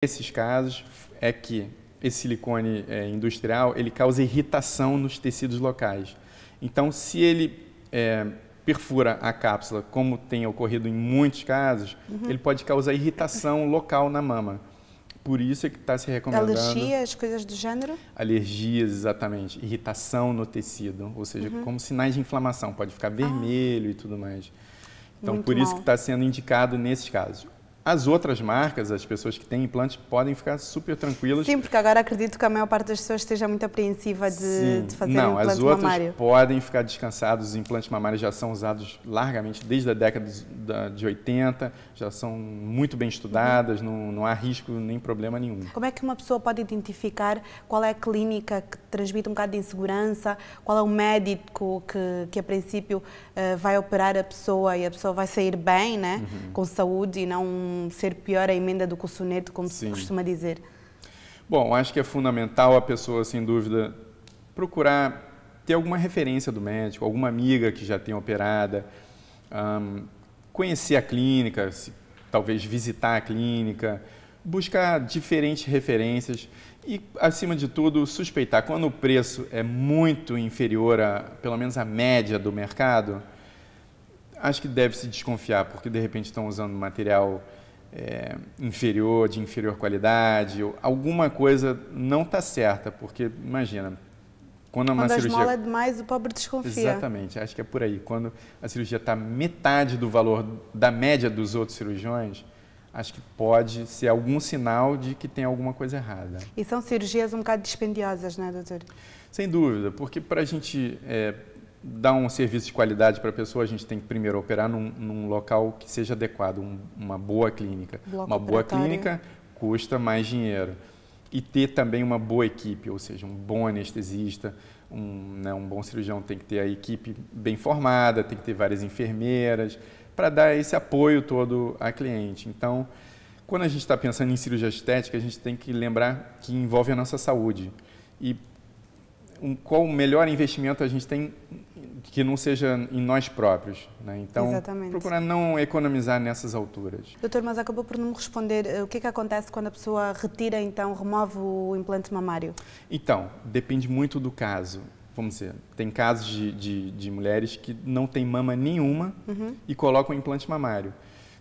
Nesses casos é que esse silicone industrial, ele causa irritação nos tecidos locais. Então, se ele perfura a cápsula, como tem ocorrido em muitos casos, ele pode causar irritação local na mama. Por isso é que está se recomendando... Alergias, coisas do gênero? Alergias, exatamente. Irritação no tecido, ou seja, como sinais de inflamação. Pode ficar vermelho e tudo mais. Então, Muito por isso mal. que está sendo indicado nesses casos. As outras marcas, as pessoas que têm implantes, podem ficar super tranquilas. Sim, porque agora acredito que a maior parte das pessoas esteja muito apreensiva de fazer Não, implante as outras mamário. podem ficar descansados. Os implantes mamários já são usados largamente desde a década de 80, já são muito bem estudadas, não há risco nem problema nenhum. Como é que uma pessoa pode identificar qual é a clínica que transmite um bocado de insegurança, qual é o médico que a princípio vai operar a pessoa e a pessoa vai sair bem, né, com saúde e não ser pior a emenda do que o soneto, como se costuma dizer? Bom, acho que é fundamental a pessoa, sem dúvida, procurar ter alguma referência do médico, alguma amiga que já tenha operada, conhecer a clínica, talvez visitar a clínica, buscar diferentes referências e, acima de tudo, suspeitar. Quando o preço é muito inferior a, pelo menos, a média do mercado, acho que deve-se desconfiar, porque, de repente, estão usando material inferior, de inferior qualidade, ou alguma coisa não está certa, porque, imagina, quando a cirurgia... esmola é demais, o pobre desconfia. Exatamente, acho que é por aí. Quando a cirurgia está metade do valor da média dos outros cirurgiões, acho que pode ser algum sinal de que tem alguma coisa errada. E são cirurgias um bocado dispendiosas, não é, doutor? Sem dúvida, porque para a gente dar um serviço de qualidade para a pessoa, a gente tem que primeiro operar num local que seja adequado, uma boa clínica. Uma boa clínica custa mais dinheiro. E ter também uma boa equipe, ou seja, um bom anestesista, um bom cirurgião tem que ter a equipe bem formada, tem que ter várias enfermeiras, para dar esse apoio todo à cliente. Então, quando a gente está pensando em cirurgia estética, a gente tem que lembrar que envolve a nossa saúde. E qual o melhor investimento a gente tem que não seja em nós próprios, né? Então, exatamente, procurar não economizar nessas alturas. Doutor, mas acabou por não me responder. O que é que acontece quando a pessoa retira, então, remove o implante mamário? Então, depende muito do caso. Vamos dizer, tem casos de mulheres que não têm mama nenhuma e colocam implante mamário.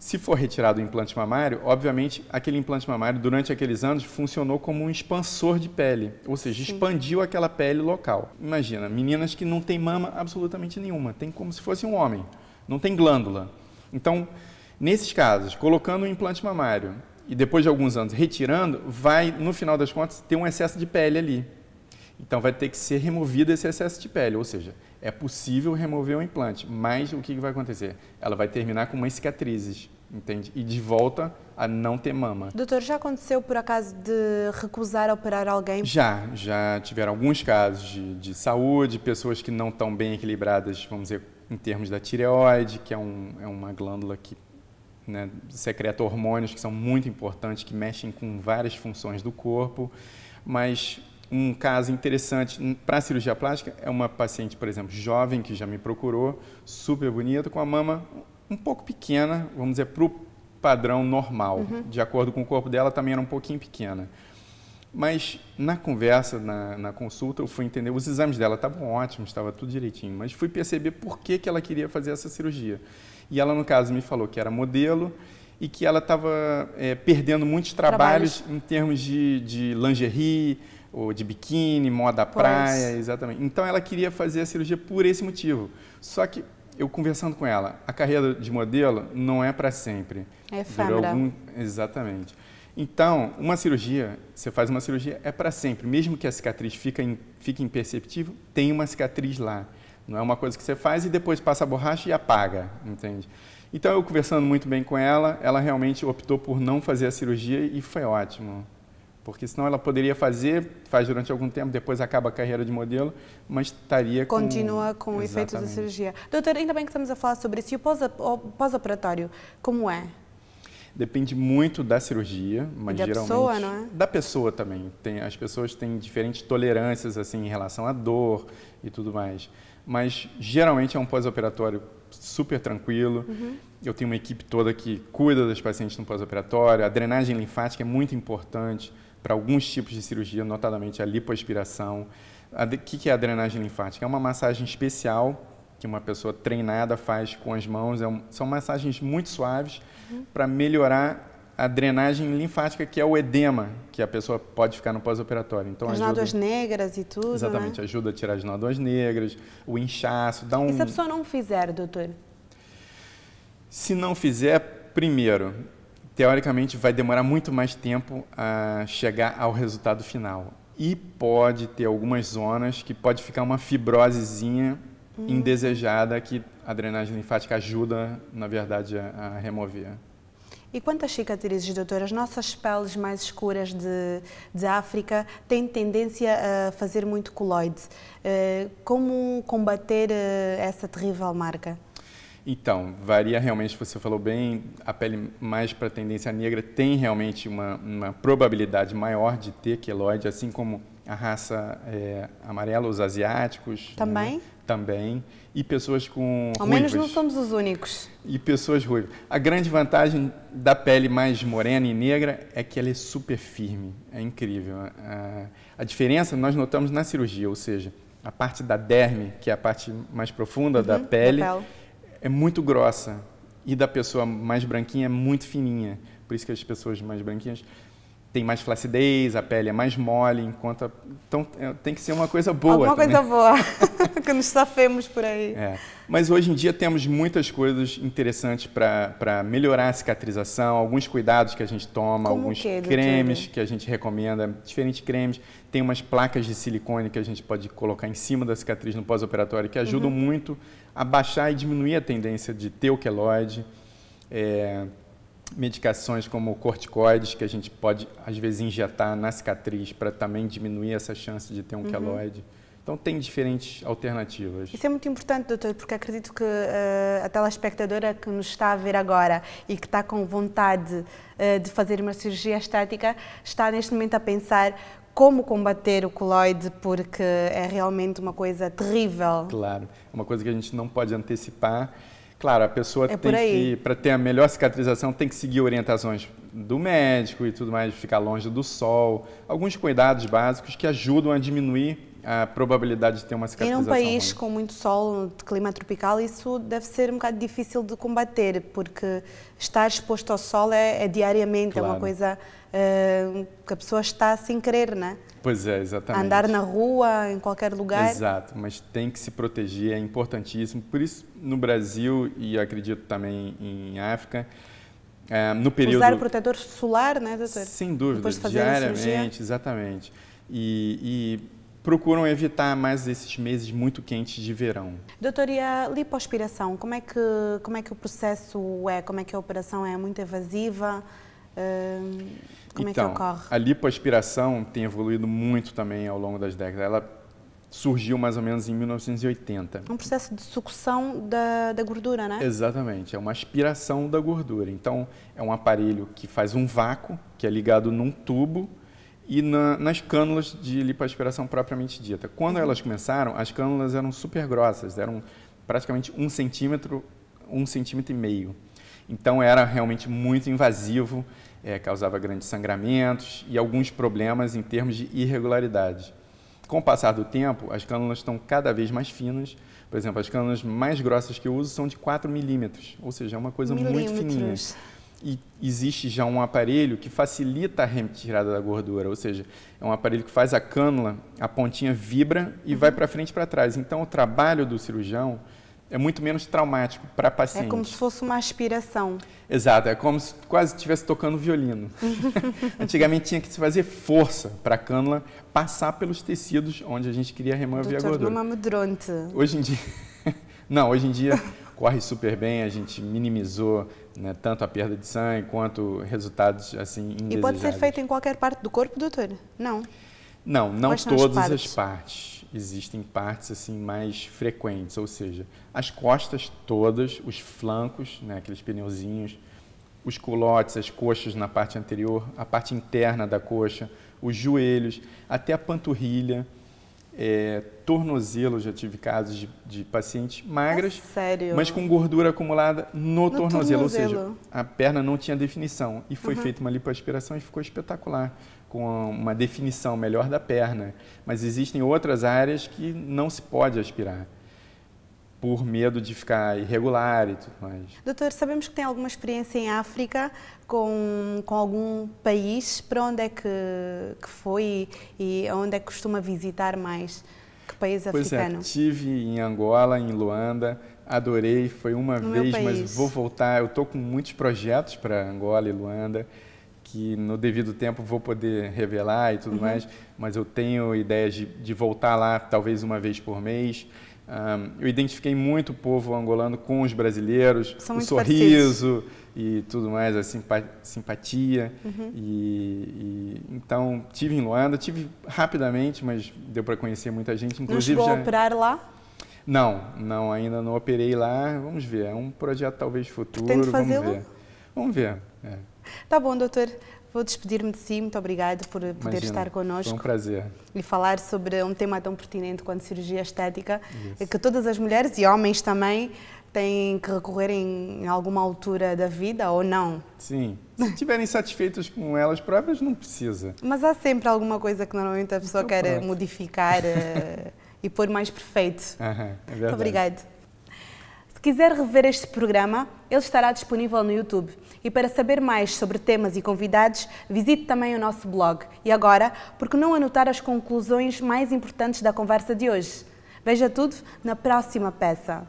Se for retirado o implante mamário, obviamente, aquele implante mamário, durante aqueles anos, funcionou como um expansor de pele, ou seja, expandiu aquela pele local. Imagina, meninas que não têm mama absolutamente nenhuma, tem como se fosse um homem, não tem glândula. Então, nesses casos, colocando o implante mamário e depois de alguns anos retirando, vai, no final das contas, ter um excesso de pele ali. Então, vai ter que ser removido esse excesso de pele, ou seja, é possível remover o implante, mas o que vai acontecer? Ela vai terminar com umas cicatrizes, entende? E de volta a não ter mama. Doutor, já aconteceu por acaso de recusar operar alguém? Já tiveram alguns casos de saúde, pessoas que não estão bem equilibradas, vamos dizer, em termos da tireoide, que é uma glândula que secreta hormônios que são muito importantes, que mexem com várias funções do corpo, mas... Um caso interessante para a cirurgia plástica é uma paciente, por exemplo, jovem, que já me procurou, super bonita, com a mama um pouco pequena, vamos dizer, para o padrão normal. De acordo com o corpo dela, também era um pouquinho pequena. Mas na conversa, na consulta, eu fui entender, os exames dela estavam ótimos, estava tudo direitinho, mas fui perceber por que ela queria fazer essa cirurgia. E ela, no caso, me falou que era modelo e que ela estava perdendo muitos trabalhos em termos de lingerie, ou de biquíni, moda praia, exatamente. Então, ela queria fazer a cirurgia por esse motivo. Só que, eu conversando com ela, a carreira de modelo não é para sempre. É efêmera. Exatamente. Então, você faz uma cirurgia, é para sempre. Mesmo que a cicatriz fique imperceptível, tem uma cicatriz lá. Não é uma coisa que você faz e depois passa a borracha e apaga, entende? Então, eu conversando muito bem com ela, ela realmente optou por não fazer a cirurgia e foi ótimo. Porque senão ela poderia faz durante algum tempo, depois acaba a carreira de modelo, mas estaria Continua com o efeito da cirurgia. Doutor, ainda bem que estamos a falar sobre isso. E o pós-operatório, como é? Depende muito da cirurgia, mas da geralmente... pessoa, não é? Da pessoa também. As pessoas têm diferentes tolerâncias assim, em relação à dor e tudo mais. Mas geralmente é um pós-operatório super tranquilo. Eu tenho uma equipe toda que cuida das pacientes no pós-operatório. A drenagem linfática é muito importante para alguns tipos de cirurgia, notadamente a lipoaspiração. O que é a drenagem linfática? É uma massagem especial que uma pessoa treinada faz com as mãos. São massagens muito suaves para melhorar a drenagem linfática, que é o edema que a pessoa pode ficar no pós-operatório. Então, as nódoas negras e tudo, exatamente, né? Ajuda a tirar as nódoas negras, o inchaço, dá um... E se a pessoa não fizer, doutor? Se não fizer, primeiro, teoricamente vai demorar muito mais tempo a chegar ao resultado final. E pode ter algumas zonas que pode ficar uma fibrosezinha indesejada que a drenagem linfática ajuda, na verdade, a remover. E quanto às cicatrizes, doutor, as nossas peles mais escuras de África têm tendência a fazer muito coloide. Como combater essa terrível marca? Então, varia realmente, você falou bem, a pele mais para tendência negra tem realmente uma probabilidade maior de ter queloide, assim como a raça amarela, os asiáticos. Também? Né? Também. E pessoas com Ao ruivas. menos não somos os únicos. E pessoas ruivas. A grande vantagem da pele mais morena e negra é que ela é super firme. É incrível. A diferença nós notamos na cirurgia, ou seja, a parte da derme, que é a parte mais profunda da pele, é muito grossa. E da pessoa mais branquinha é muito fininha. Por isso que as pessoas mais branquinhas têm mais flacidez, a pele é mais mole, então tem que ser uma coisa boa. Alguma também. Coisa boa, que nos safemos por aí. Mas hoje em dia temos muitas coisas interessantes para melhorar a cicatrização, alguns cuidados que a gente toma, como alguns cremes que a gente recomenda, diferentes cremes. Tem umas placas de silicone que a gente pode colocar em cima da cicatriz no pós-operatório que ajudam muito a baixar e diminuir a tendência de ter o queloide. Medicações como corticoides, que a gente pode, às vezes, injetar na cicatriz para também diminuir essa chance de ter um queloide. Então, tem diferentes alternativas. Isso é muito importante, doutor, porque acredito que a telespectadora que nos está a ver agora e que está com vontade de fazer uma cirurgia estética, está neste momento a pensar como combater o queloide, porque é realmente uma coisa terrível. Claro, é uma coisa que a gente não pode antecipar. Claro, a pessoa tem que, para ter a melhor cicatrização, tem que seguir orientações do médico e tudo mais, ficar longe do sol, alguns cuidados básicos que ajudam a diminuir a probabilidade de ter uma cicatrização. Em um país com muito sol, de clima tropical, isso deve ser um bocado difícil de combater, porque estar exposto ao sol é diariamente, é uma coisa que a pessoa está sem querer, não é? Pois é, exatamente. Andar na rua, em qualquer lugar. Exato, mas tem que se proteger, é importantíssimo. Por isso, no Brasil e acredito também em África, no período... Usar o protetor solar, não é, doutor? Sem dúvida, depois de fazer diariamente, exatamente. E procuram evitar mais esses meses muito quentes de verão. Doutor, e a lipoaspiração, como é que o processo é? Como é que a operação é? Muito invasiva? Como é que ocorre? A lipoaspiração tem evoluído muito também ao longo das décadas. Ela surgiu mais ou menos em 1980. Um processo de sucção da gordura, né? Exatamente, é uma aspiração da gordura. Então, é um aparelho que faz um vácuo, que é ligado num tubo, e nas cânulas de lipoaspiração propriamente dita. Quando elas começaram, as cânulas eram super grossas, eram praticamente 1 centímetro, 1,5 centímetros. Então, era realmente muito invasivo, causava grandes sangramentos e alguns problemas em termos de irregularidade. Com o passar do tempo, as cânulas estão cada vez mais finas. Por exemplo, as cânulas mais grossas que eu uso são de 4 milímetros, ou seja, é uma coisa muito fininha. E existe já um aparelho que facilita a retirada da gordura, ou seja, é um aparelho que faz a cânula, a pontinha vibra e vai para frente e para trás. Então, o trabalho do cirurgião é muito menos traumático para a paciente. É como se fosse uma aspiração. Exato, é como se quase estivesse tocando violino. Antigamente tinha que se fazer força para a cânula passar pelos tecidos onde a gente queria remover a gordura. Não amedronte. Hoje em dia, não, hoje em dia corre super bem, a gente minimizou, né, tanto a perda de sangue quanto resultados assim indesejáveis. E pode ser feito em qualquer parte do corpo, doutor? Não? Não todas as partes. Existem partes assim mais frequentes, ou seja, as costas todas, os flancos, né, aqueles pneuzinhos, os culotes, as coxas na parte anterior, a parte interna da coxa, os joelhos, até a panturrilha, tornozelo, já tive casos de pacientes magras, sério? Mas com gordura acumulada no tornozelo, ou seja, a perna não tinha definição. E foi feita uma lipoaspiração e ficou espetacular, com uma definição melhor da perna. Mas existem outras áreas que não se pode aspirar, por medo de ficar irregular e tudo mais. Doutor, sabemos que tem alguma experiência em África com algum país. Para onde é que foi e onde é que costuma visitar mais? Que país africano? Pois estive em Angola, em Luanda, adorei, foi uma vez, mas vou voltar. Eu estou com muitos projetos para Angola e Luanda, que no devido tempo vou poder revelar e tudo mais, mas eu tenho ideias de voltar lá talvez uma vez por mês. Eu identifiquei muito o povo angolano com os brasileiros, o sorriso e tudo mais, a simpatia. Então, estive em Luanda, tive rapidamente, mas deu para conhecer muita gente. Inclusive, não chegou a operar lá? Não, ainda não operei lá. Vamos ver, é um projeto talvez futuro. Pretende fazê-lo? Vamos ver. Tá bom, doutor. Vou despedir-me de si, muito obrigado por poder estar connosco. Foi um prazer. E falar sobre um tema tão pertinente quanto cirurgia estética, que todas as mulheres e homens também têm que recorrer em alguma altura da vida ou não. Sim, se estiverem satisfeitos com elas próprias, não precisa. Mas há sempre alguma coisa que normalmente a pessoa quer modificar e pôr mais perfeito. É verdade. Muito obrigado. Se quiser rever este programa, ele estará disponível no YouTube. E para saber mais sobre temas e convidados, visite também o nosso blog. E agora, por que não anotar as conclusões mais importantes da conversa de hoje? Veja tudo na próxima peça.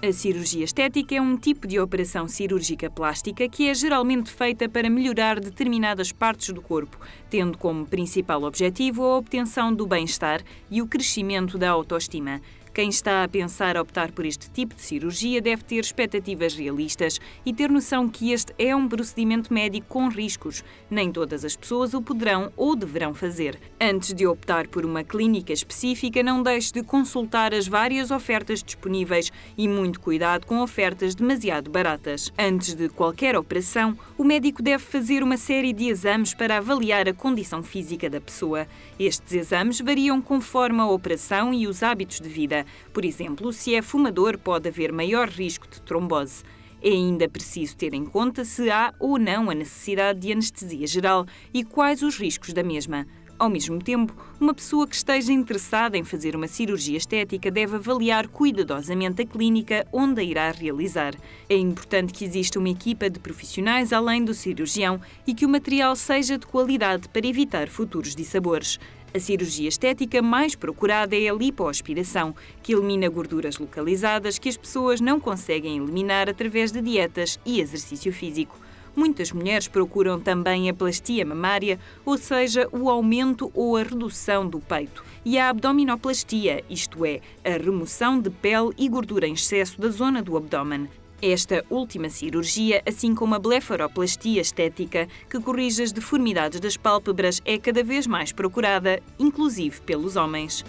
A cirurgia estética é um tipo de operação cirúrgica plástica que é geralmente feita para melhorar determinadas partes do corpo, tendo como principal objetivo a obtenção do bem-estar e o crescimento da autoestima. Quem está a pensar optar por este tipo de cirurgia deve ter expectativas realistas e ter noção que este é um procedimento médico com riscos. Nem todas as pessoas o poderão ou deverão fazer. Antes de optar por uma clínica específica, não deixe de consultar as várias ofertas disponíveis e muito cuidado com ofertas demasiado baratas. Antes de qualquer operação, o médico deve fazer uma série de exames para avaliar a condição física da pessoa. Estes exames variam conforme a operação e os hábitos de vida. Por exemplo, se é fumador, pode haver maior risco de trombose. É ainda preciso ter em conta se há ou não a necessidade de anestesia geral e quais os riscos da mesma. Ao mesmo tempo, uma pessoa que esteja interessada em fazer uma cirurgia estética deve avaliar cuidadosamente a clínica onde a irá realizar. É importante que exista uma equipa de profissionais além do cirurgião e que o material seja de qualidade para evitar futuros dissabores. A cirurgia estética mais procurada é a lipoaspiração, que elimina gorduras localizadas que as pessoas não conseguem eliminar através de dietas e exercício físico. Muitas mulheres procuram também a plastia mamária, ou seja, o aumento ou a redução do peito, e a abdominoplastia, isto é, a remoção de pele e gordura em excesso da zona do abdômen. Esta última cirurgia, assim como a blefaroplastia estética, que corrige as deformidades das pálpebras, é cada vez mais procurada, inclusive pelos homens.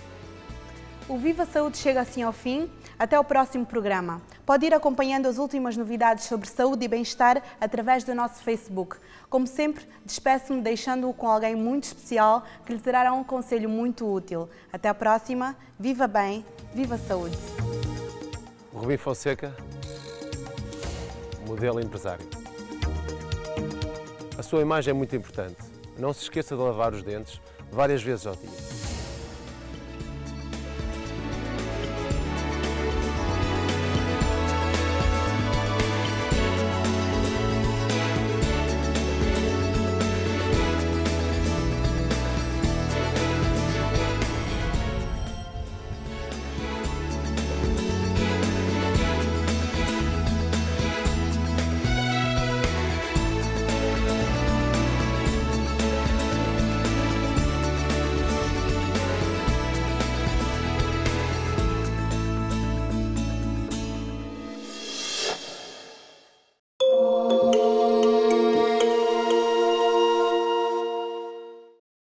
O Viva Saúde chega assim ao fim. Até o próximo programa. Pode ir acompanhando as últimas novidades sobre saúde e bem-estar através do nosso Facebook. Como sempre, despeço-me deixando-o com alguém muito especial que lhe trará um conselho muito útil. Até a próxima. Viva bem, viva saúde. Rubim Fonseca, modelo empresário. A sua imagem é muito importante. Não se esqueça de lavar os dentes várias vezes ao dia.